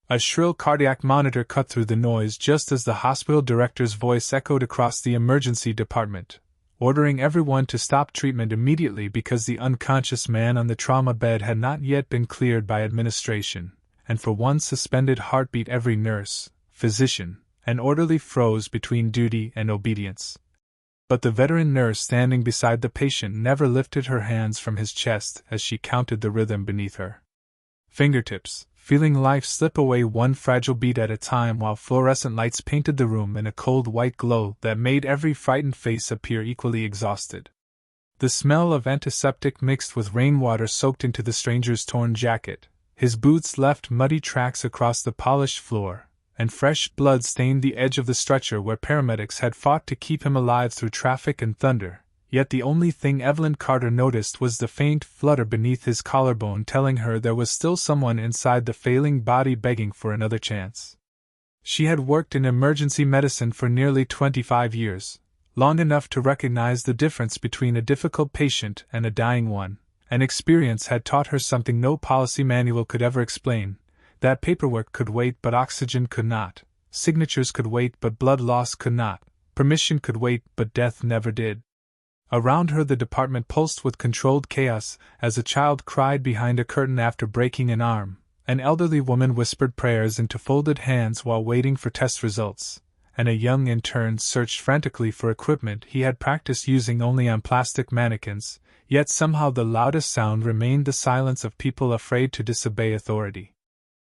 A shrill cardiac monitor cut through the noise just as the hospital director's voice echoed across the emergency department, ordering everyone to stop treatment immediately because the unconscious man on the trauma bed had not yet been cleared by administration, and for one suspended heartbeat every nurse, physician, and orderly froze between duty and obedience. But the veteran nurse standing beside the patient never lifted her hands from his chest as she counted the rhythm beneath her fingertips, feeling life slip away one fragile beat at a time while fluorescent lights painted the room in a cold white glow that made every frightened face appear equally exhausted. The smell of antiseptic mixed with rainwater soaked into the stranger's torn jacket, his boots left muddy tracks across the polished floor, and fresh blood stained the edge of the stretcher where paramedics had fought to keep him alive through traffic and thunder. Yet the only thing Evelyn Carter noticed was the faint flutter beneath his collarbone telling her there was still someone inside the failing body begging for another chance. She had worked in emergency medicine for nearly 25 years, long enough to recognize the difference between a difficult patient and a dying one, and experience had taught her something no policy manual could ever explain, that paperwork could wait but oxygen could not, signatures could wait but blood loss could not, permission could wait but death never did. Around her the department pulsed with controlled chaos as a child cried behind a curtain after breaking an arm, an elderly woman whispered prayers into folded hands while waiting for test results, and a young intern searched frantically for equipment he had practiced using only on plastic mannequins, yet somehow the loudest sound remained the silence of people afraid to disobey authority.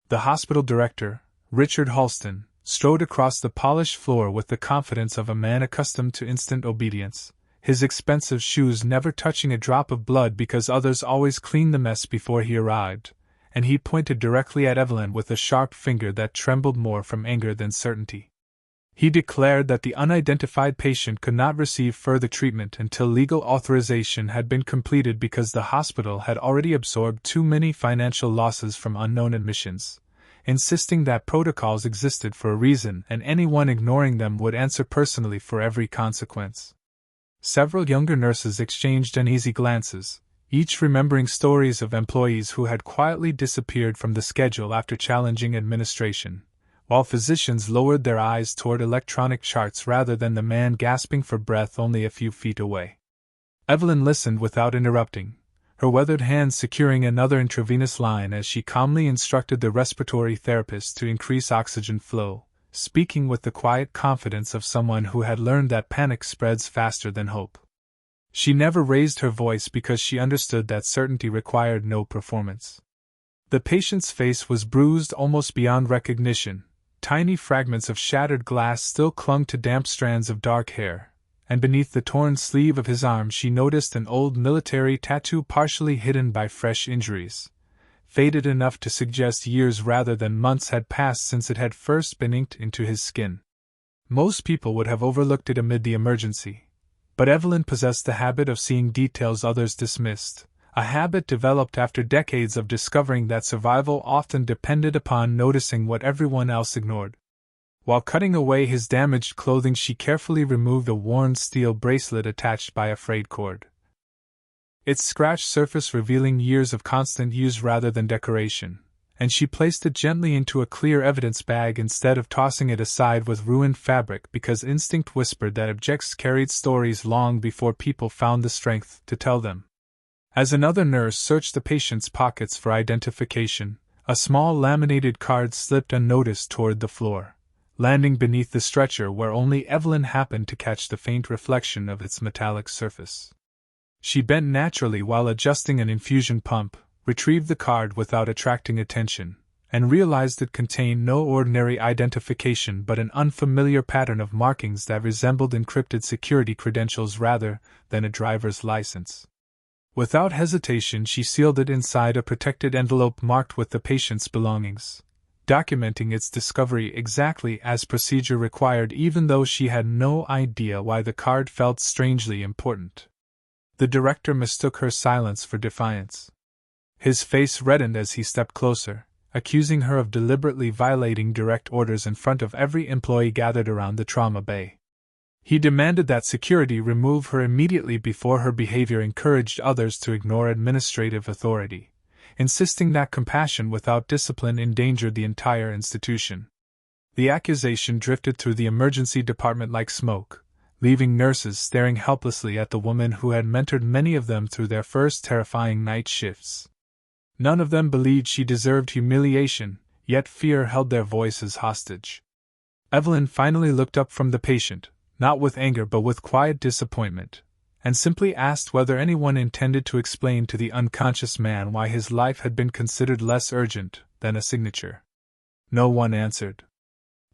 The hospital director, Richard Halston, strode across the polished floor with the confidence of a man accustomed to instant obedience, his expensive shoes never touching a drop of blood because others always cleaned the mess before he arrived, and he pointed directly at Evelyn with a sharp finger that trembled more from anger than certainty. He declared that the unidentified patient could not receive further treatment until legal authorization had been completed because the hospital had already absorbed too many financial losses from unknown admissions, insisting that protocols existed for a reason and anyone ignoring them would answer personally for every consequence. Several younger nurses exchanged uneasy glances, each remembering stories of employees who had quietly disappeared from the schedule after challenging administration, while physicians lowered their eyes toward electronic charts rather than the man gasping for breath only a few feet away. Evelyn listened without interrupting, her weathered hands securing another intravenous line as she calmly instructed the respiratory therapist to increase oxygen flow, speaking with the quiet confidence of someone who had learned that panic spreads faster than hope. She never raised her voice because she understood that certainty required no performance. The patient's face was bruised almost beyond recognition, tiny fragments of shattered glass still clung to damp strands of dark hair, and beneath the torn sleeve of his arm she noticed an old military tattoo partially hidden by fresh injuries, faded enough to suggest years rather than months had passed since it had first been inked into his skin. Most people would have overlooked it amid the emergency, but Evelyn possessed the habit of seeing details others dismissed, a habit developed after decades of discovering that survival often depended upon noticing what everyone else ignored. While cutting away his damaged clothing, she carefully removed a worn steel bracelet attached by a frayed cord, its scratched surface revealing years of constant use rather than decoration, and she placed it gently into a clear evidence bag instead of tossing it aside with ruined fabric because instinct whispered that objects carried stories long before people found the strength to tell them. As another nurse searched the patient's pockets for identification, a small laminated card slipped unnoticed toward the floor, landing beneath the stretcher where only Evelyn happened to catch the faint reflection of its metallic surface. She bent naturally while adjusting an infusion pump, retrieved the card without attracting attention, and realized it contained no ordinary identification but an unfamiliar pattern of markings that resembled encrypted security credentials rather than a driver's license. Without hesitation, she sealed it inside a protected envelope marked with the patient's belongings, documenting its discovery exactly as procedure required even though she had no idea why the card felt strangely important. The director mistook her silence for defiance. His face reddened as he stepped closer, accusing her of deliberately violating direct orders in front of every employee gathered around the trauma bay. He demanded that security remove her immediately before her behavior encouraged others to ignore administrative authority, insisting that compassion without discipline endangered the entire institution. The accusation drifted through the emergency department like smoke, leaving nurses staring helplessly at the woman who had mentored many of them through their first terrifying night shifts. None of them believed she deserved humiliation, yet fear held their voices hostage. Evelyn finally looked up from the patient, not with anger but with quiet disappointment, and simply asked whether anyone intended to explain to the unconscious man why his life had been considered less urgent than a signature. No one answered.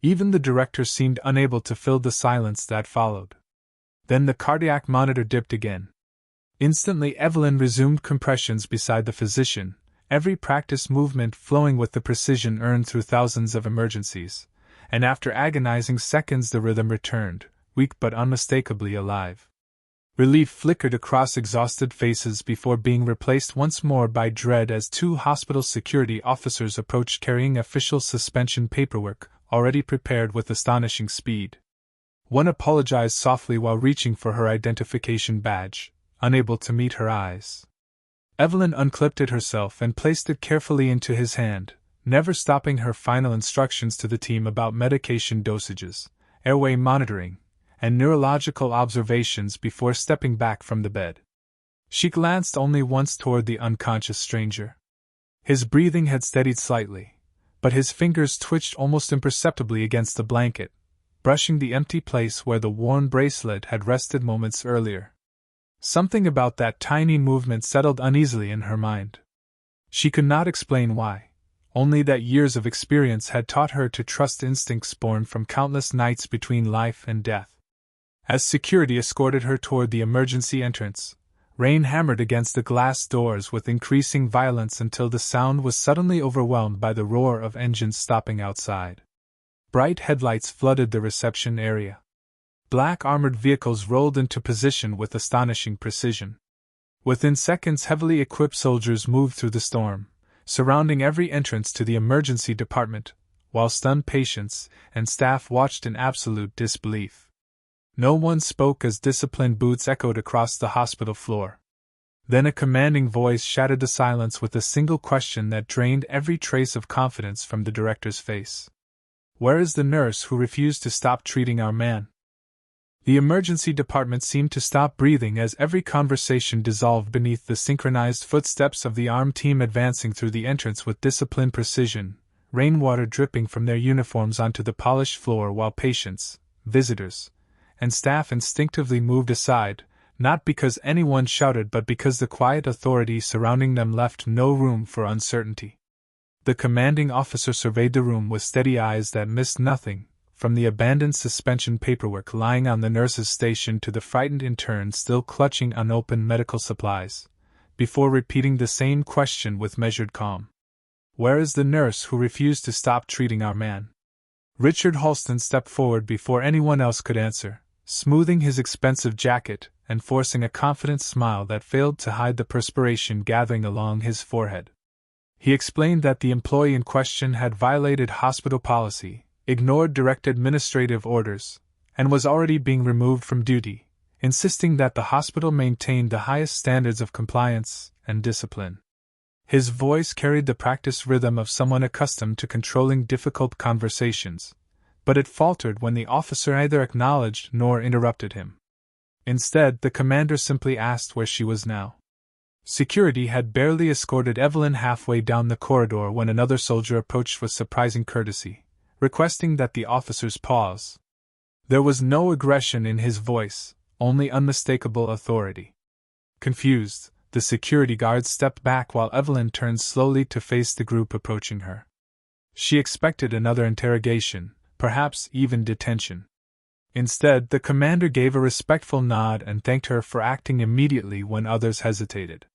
Even the director seemed unable to fill the silence that followed. Then the cardiac monitor dipped again. Instantly Evelyn resumed compressions beside the physician, every practice movement flowing with the precision earned through thousands of emergencies, and after agonizing seconds the rhythm returned, weak but unmistakably alive. Relief flickered across exhausted faces before being replaced once more by dread as two hospital security officers approached carrying official suspension paperwork, already prepared with astonishing speed. One apologized softly while reaching for her identification badge, unable to meet her eyes. Evelyn unclipped it herself and placed it carefully into his hand, never stopping her final instructions to the team about medication dosages, airway monitoring, and neurological observations before stepping back from the bed. She glanced only once toward the unconscious stranger. His breathing had steadied slightly, but his fingers twitched almost imperceptibly against the blanket, brushing the empty place where the worn bracelet had rested moments earlier. Something about that tiny movement settled uneasily in her mind. She could not explain why, only that years of experience had taught her to trust instincts born from countless nights between life and death. As security escorted her toward the emergency entrance, rain hammered against the glass doors with increasing violence until the sound was suddenly overwhelmed by the roar of engines stopping outside. Bright headlights flooded the reception area. Black armored vehicles rolled into position with astonishing precision. Within seconds, heavily equipped soldiers moved through the storm, surrounding every entrance to the emergency department, while stunned patients and staff watched in absolute disbelief. No one spoke as disciplined boots echoed across the hospital floor. Then a commanding voice shattered the silence with a single question that drained every trace of confidence from the director's face. "Where is the nurse who refused to stop treating our man?" The emergency department seemed to stop breathing as every conversation dissolved beneath the synchronized footsteps of the armed team advancing through the entrance with disciplined precision, rainwater dripping from their uniforms onto the polished floor while patients, visitors, and staff instinctively moved aside, not because anyone shouted but because the quiet authority surrounding them left no room for uncertainty. The commanding officer surveyed the room with steady eyes that missed nothing, from the abandoned suspension paperwork lying on the nurse's station to the frightened intern still clutching unopened medical supplies, before repeating the same question with measured calm. "Where is the nurse who refused to stop treating our man?" Richard Halston stepped forward before anyone else could answer, smoothing his expensive jacket and forcing a confident smile that failed to hide the perspiration gathering along his forehead. He explained that the employee in question had violated hospital policy, ignored direct administrative orders, and was already being removed from duty, insisting that the hospital maintained the highest standards of compliance and discipline. His voice carried the practiced rhythm of someone accustomed to controlling difficult conversations, but it faltered when the officer neither acknowledged nor interrupted him. Instead, the commander simply asked where she was now. Security had barely escorted Evelyn halfway down the corridor when another soldier approached with surprising courtesy, requesting that the officers pause. There was no aggression in his voice, only unmistakable authority. Confused, the security guard stepped back while Evelyn turned slowly to face the group approaching her. She expected another interrogation, perhaps even detention. Instead, the commander gave a respectful nod and thanked her for acting immediately when others hesitated.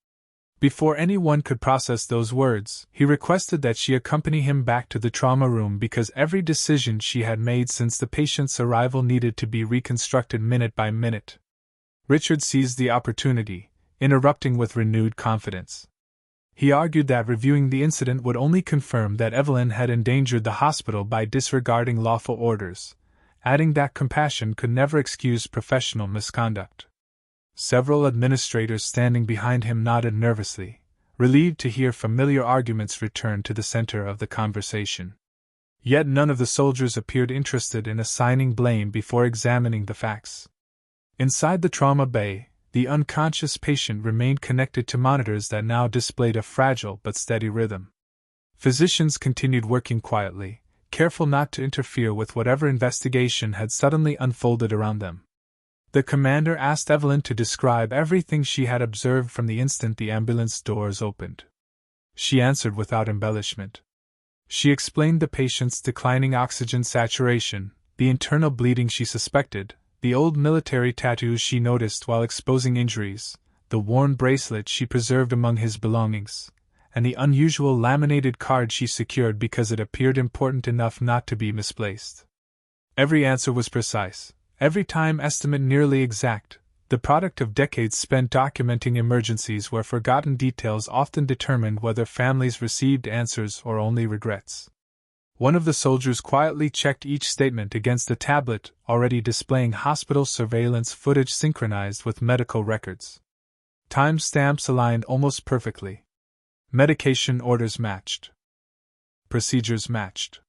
Before anyone could process those words, he requested that she accompany him back to the trauma room because every decision she had made since the patient's arrival needed to be reconstructed minute by minute. Richard seized the opportunity, interrupting with renewed confidence. He argued that reviewing the incident would only confirm that Evelyn had endangered the hospital by disregarding lawful orders, adding that compassion could never excuse professional misconduct. Several administrators standing behind him nodded nervously, relieved to hear familiar arguments return to the center of the conversation. Yet none of the soldiers appeared interested in assigning blame before examining the facts. Inside the trauma bay, the unconscious patient remained connected to monitors that now displayed a fragile but steady rhythm. Physicians continued working quietly, careful not to interfere with whatever investigation had suddenly unfolded around them. The commander asked Evelyn to describe everything she had observed from the instant the ambulance doors opened. She answered without embellishment. She explained the patient's declining oxygen saturation, the internal bleeding she suspected, the old military tattoos she noticed while exposing injuries, the worn bracelet she preserved among his belongings, and the unusual laminated card she secured because it appeared important enough not to be misplaced. Every answer was precise, every time estimate nearly exact, the product of decades spent documenting emergencies where forgotten details often determined whether families received answers or only regrets. One of the soldiers quietly checked each statement against a tablet already displaying hospital surveillance footage synchronized with medical records. Time stamps aligned almost perfectly. Medication orders matched. Procedures matched.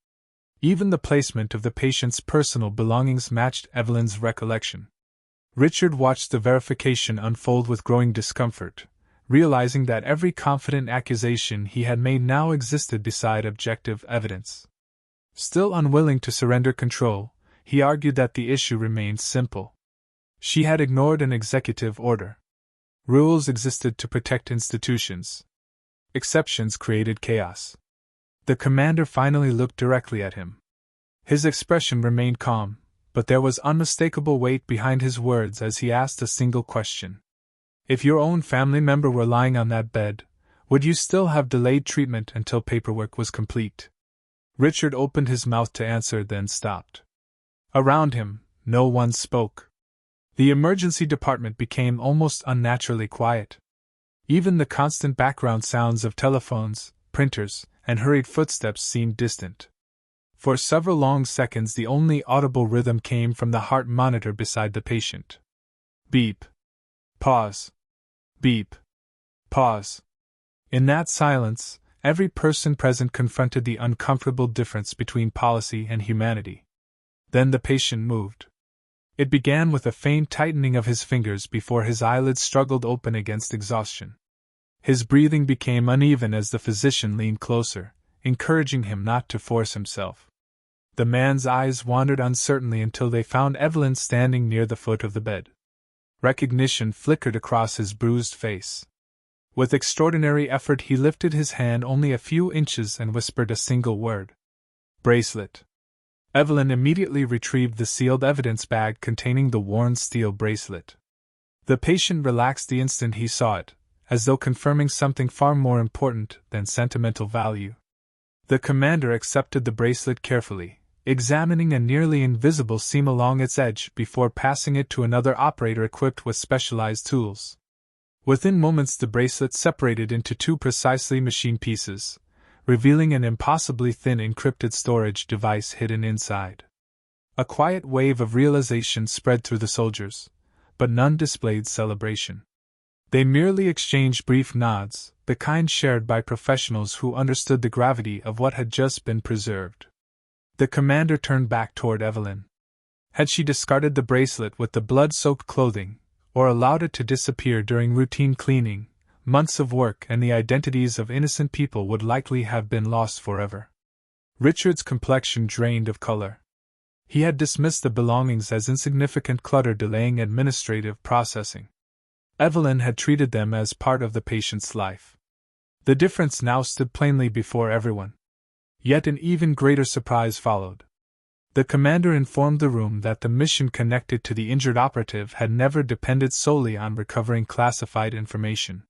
Even the placement of the patient's personal belongings matched Evelyn's recollection. Richard watched the verification unfold with growing discomfort, realizing that every confident accusation he had made now existed beside objective evidence. Still unwilling to surrender control, he argued that the issue remained simple. She had ignored an executive order. Rules existed to protect institutions. Exceptions created chaos. The commander finally looked directly at him. His expression remained calm, but there was unmistakable weight behind his words as he asked a single question. If your own family member were lying on that bed, would you still have delayed treatment until paperwork was complete? Richard opened his mouth to answer, then stopped. Around him, no one spoke. The emergency department became almost unnaturally quiet. Even the constant background sounds of telephones, printers, and hurried footsteps seemed distant. For several long seconds the only audible rhythm came from the heart monitor beside the patient. Beep. Pause. Beep. Pause. In that silence, every person present confronted the uncomfortable difference between policy and humanity. Then the patient moved. It began with a faint tightening of his fingers before his eyelids struggled open against exhaustion. His breathing became uneven as the physician leaned closer, encouraging him not to force himself. The man's eyes wandered uncertainly until they found Evelyn standing near the foot of the bed. Recognition flickered across his bruised face. With extraordinary effort he lifted his hand only a few inches and whispered a single word. Bracelet. Evelyn immediately retrieved the sealed evidence bag containing the worn steel bracelet. The patient relaxed the instant he saw it, as though confirming something far more important than sentimental value. The commander accepted the bracelet carefully, examining a nearly invisible seam along its edge before passing it to another operator equipped with specialized tools. Within moments the bracelet separated into two precisely machined pieces, revealing an impossibly thin encrypted storage device hidden inside. A quiet wave of realization spread through the soldiers, but none displayed celebration. They merely exchanged brief nods, the kind shared by professionals who understood the gravity of what had just been preserved. The commander turned back toward Evelyn. Had she discarded the bracelet with the blood-soaked clothing, or allowed it to disappear during routine cleaning, months of work and the identities of innocent people would likely have been lost forever. Richard's complexion drained of color. He had dismissed the belongings as insignificant clutter delaying administrative processing. Evelyn had treated them as part of the patient's life. The difference now stood plainly before everyone. Yet an even greater surprise followed. The commander informed the room that the mission connected to the injured operative had never depended solely on recovering classified information.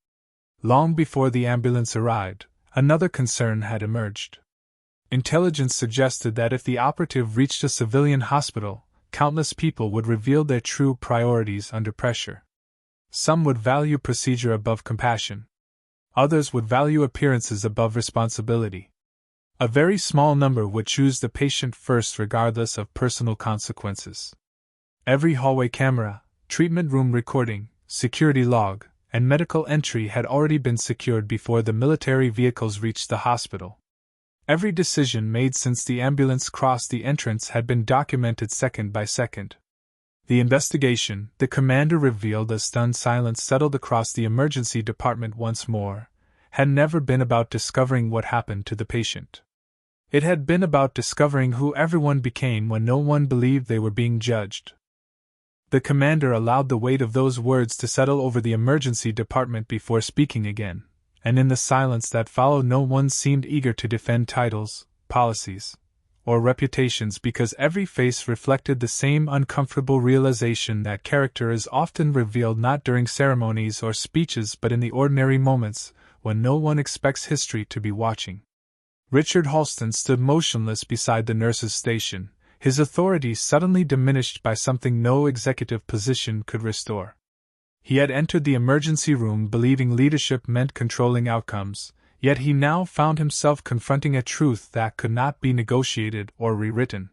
Long before the ambulance arrived, another concern had emerged. Intelligence suggested that if the operative reached a civilian hospital, countless people would reveal their true priorities under pressure. Some would value procedure above compassion. Others would value appearances above responsibility. A very small number would choose the patient first regardless of personal consequences. Every hallway camera, treatment room recording, security log, and medical entry had already been secured before the military vehicles reached the hospital. Every decision made since the ambulance crossed the entrance had been documented second by second. The investigation, the commander revealed as stunned silence settled across the emergency department once more, had never been about discovering what happened to the patient. It had been about discovering who everyone became when no one believed they were being judged. The commander allowed the weight of those words to settle over the emergency department before speaking again, and in the silence that followed no one seemed eager to defend titles, policies, or reputations because every face reflected the same uncomfortable realization that character is often revealed not during ceremonies or speeches but in the ordinary moments when no one expects history to be watching. Richard Halston stood motionless beside the nurse's station, his authority suddenly diminished by something no executive position could restore. He had entered the emergency room believing leadership meant controlling outcomes, yet he now found himself confronting a truth that could not be negotiated or rewritten.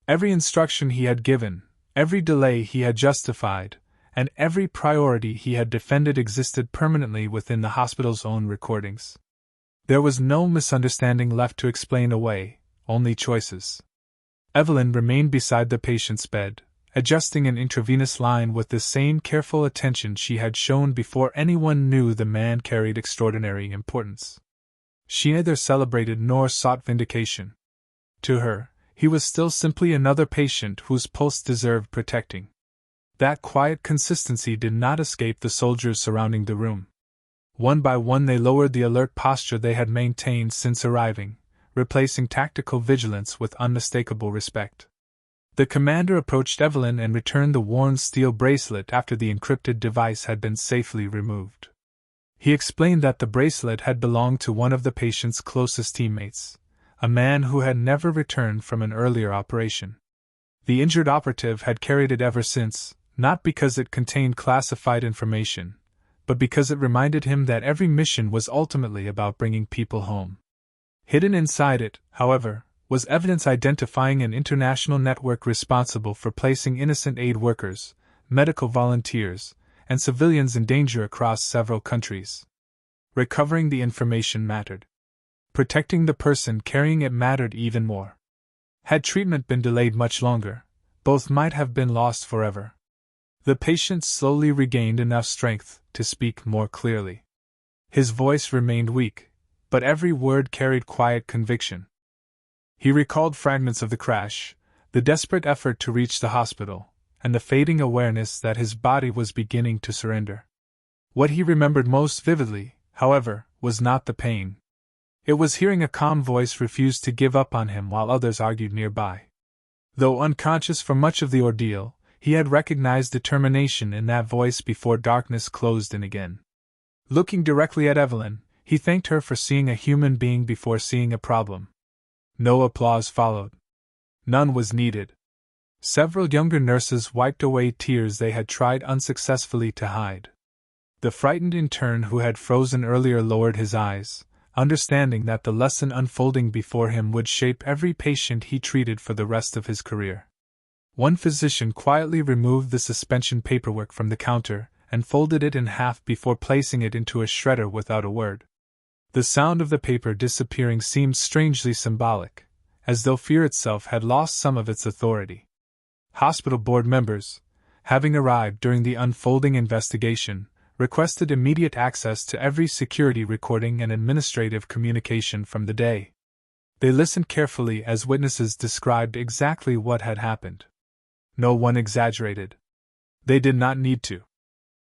Every instruction he had given, every delay he had justified, and every priority he had defended existed permanently within the hospital's own recordings. There was no misunderstanding left to explain away, only choices. Evelyn remained beside the patient's bed, adjusting an intravenous line with the same careful attention she had shown before anyone knew the man carried extraordinary importance. She neither celebrated nor sought vindication. To her, he was still simply another patient whose pulse deserved protecting. That quiet consistency did not escape the soldiers surrounding the room. One by one they lowered the alert posture they had maintained since arriving, replacing tactical vigilance with unmistakable respect. The commander approached Evelyn and returned the worn steel bracelet after the encrypted device had been safely removed. He explained that the bracelet had belonged to one of the patient's closest teammates, a man who had never returned from an earlier operation. The injured operative had carried it ever since, not because it contained classified information, but because it reminded him that every mission was ultimately about bringing people home. Hidden inside it, however, was evidence identifying an international network responsible for placing innocent aid workers, medical volunteers, and civilians in danger across several countries. Recovering the information mattered. Protecting the person carrying it mattered even more. Had treatment been delayed much longer, both might have been lost forever. The patient slowly regained enough strength to speak more clearly. His voice remained weak, but every word carried quiet conviction. He recalled fragments of the crash, the desperate effort to reach the hospital, and the fading awareness that his body was beginning to surrender. What he remembered most vividly, however, was not the pain. It was hearing a calm voice refuse to give up on him while others argued nearby. Though unconscious for much of the ordeal, he had recognized determination in that voice before darkness closed in again. Looking directly at Evelyn, he thanked her for seeing a human being before seeing a problem. No applause followed. None was needed. Several younger nurses wiped away tears they had tried unsuccessfully to hide. The frightened intern who had frozen earlier lowered his eyes, understanding that the lesson unfolding before him would shape every patient he treated for the rest of his career. One physician quietly removed the suspension paperwork from the counter and folded it in half before placing it into a shredder without a word. The sound of the paper disappearing seemed strangely symbolic, as though fear itself had lost some of its authority. Hospital board members, having arrived during the unfolding investigation, requested immediate access to every security recording and administrative communication from the day. They listened carefully as witnesses described exactly what had happened. No one exaggerated. They did not need to.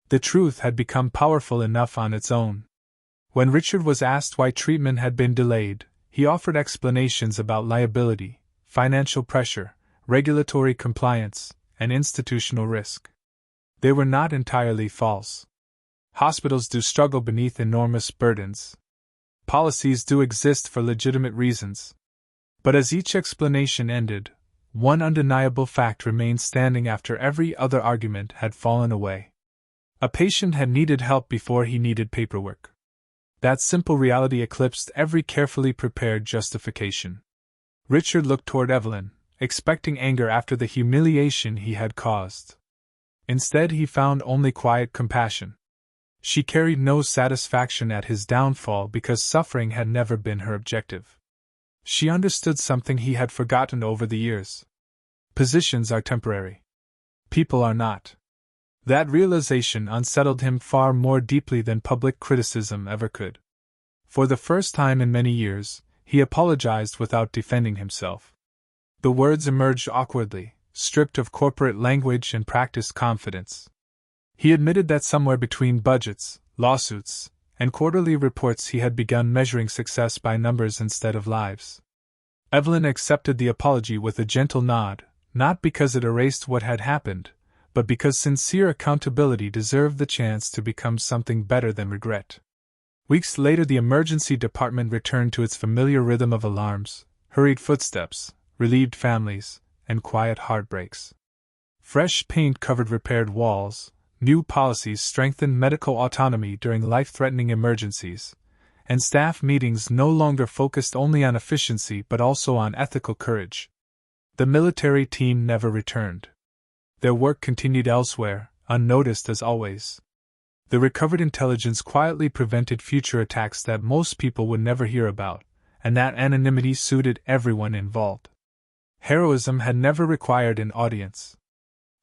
The truth had become powerful enough on its own. When Richard was asked why treatment had been delayed, he offered explanations about liability, financial pressure, regulatory compliance, and institutional risk. They were not entirely false. Hospitals do struggle beneath enormous burdens. Policies do exist for legitimate reasons. But as each explanation ended, one undeniable fact remained standing after every other argument had fallen away. A patient had needed help before he needed paperwork. That simple reality eclipsed every carefully prepared justification. Richard looked toward Evelyn, expecting anger after the humiliation he had caused. Instead, he found only quiet compassion. She carried no satisfaction at his downfall because suffering had never been her objective. She understood something he had forgotten over the years. Positions are temporary. People are not. That realization unsettled him far more deeply than public criticism ever could. For the first time in many years, he apologized without defending himself. The words emerged awkwardly, stripped of corporate language and practiced confidence. He admitted that somewhere between budgets, lawsuits, and quarterly reports he had begun measuring success by numbers instead of lives. Evelyn accepted the apology with a gentle nod, not because it erased what had happened, but because sincere accountability deserved the chance to become something better than regret. Weeks later, the emergency department returned to its familiar rhythm of alarms, hurried footsteps, relieved families, and quiet heartbreaks. Fresh paint covered repaired walls, new policies strengthened medical autonomy during life-threatening emergencies, and staff meetings no longer focused only on efficiency but also on ethical courage. The military team never returned. Their work continued elsewhere, unnoticed as always. The recovered intelligence quietly prevented future attacks that most people would never hear about, and that anonymity suited everyone involved. Heroism had never required an audience.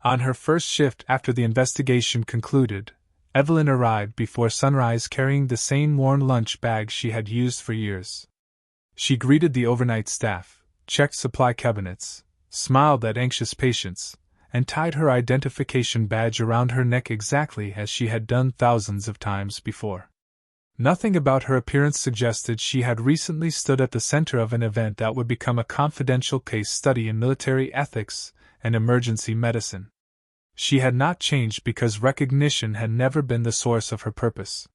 On her first shift after the investigation concluded, Evelyn arrived before sunrise carrying the same worn lunch bag she had used for years. She greeted the overnight staff, checked supply cabinets, smiled at anxious patients, and tied her identification badge around her neck exactly as she had done thousands of times before. Nothing about her appearance suggested she had recently stood at the center of an event that would become a confidential case study in military ethics and emergency medicine. She had not changed because recognition had never been the source of her purpose.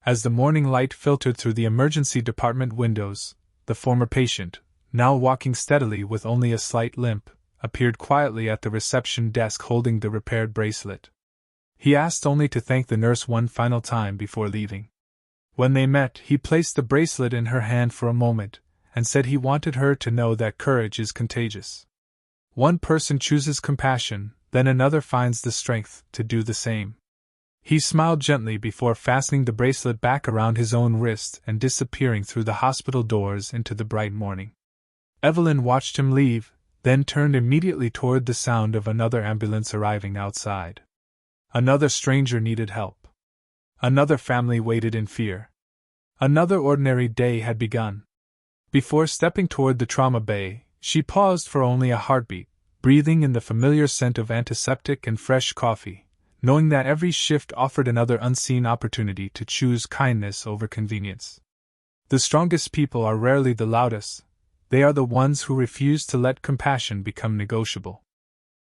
As the morning light filtered through the emergency department windows, the former patient, now walking steadily with only a slight limp, appeared quietly at the reception desk holding the repaired bracelet. He asked only to thank the nurse one final time before leaving. When they met, he placed the bracelet in her hand for a moment, and said he wanted her to know that courage is contagious. One person chooses compassion, then another finds the strength to do the same. He smiled gently before fastening the bracelet back around his own wrist and disappearing through the hospital doors into the bright morning. Evelyn watched him leave, then turned immediately toward the sound of another ambulance arriving outside. Another stranger needed help. Another family waited in fear. Another ordinary day had begun. Before stepping toward the trauma bay, she paused for only a heartbeat, breathing in the familiar scent of antiseptic and fresh coffee, knowing that every shift offered another unseen opportunity to choose kindness over convenience. The strongest people are rarely the loudest. They are the ones who refuse to let compassion become negotiable.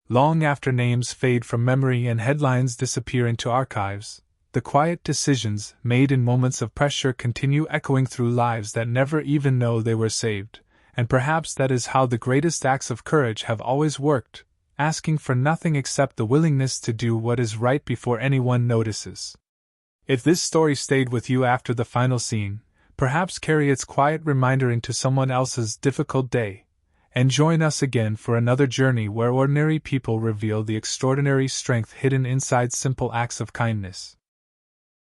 Long after names fade from memory and headlines disappear into archives, the quiet decisions made in moments of pressure continue echoing through lives that never even know they were saved, and perhaps that is how the greatest acts of courage have always worked, asking for nothing except the willingness to do what is right before anyone notices. If this story stayed with you after the final scene, perhaps carry its quiet reminder into someone else's difficult day, and join us again for another journey where ordinary people reveal the extraordinary strength hidden inside simple acts of kindness.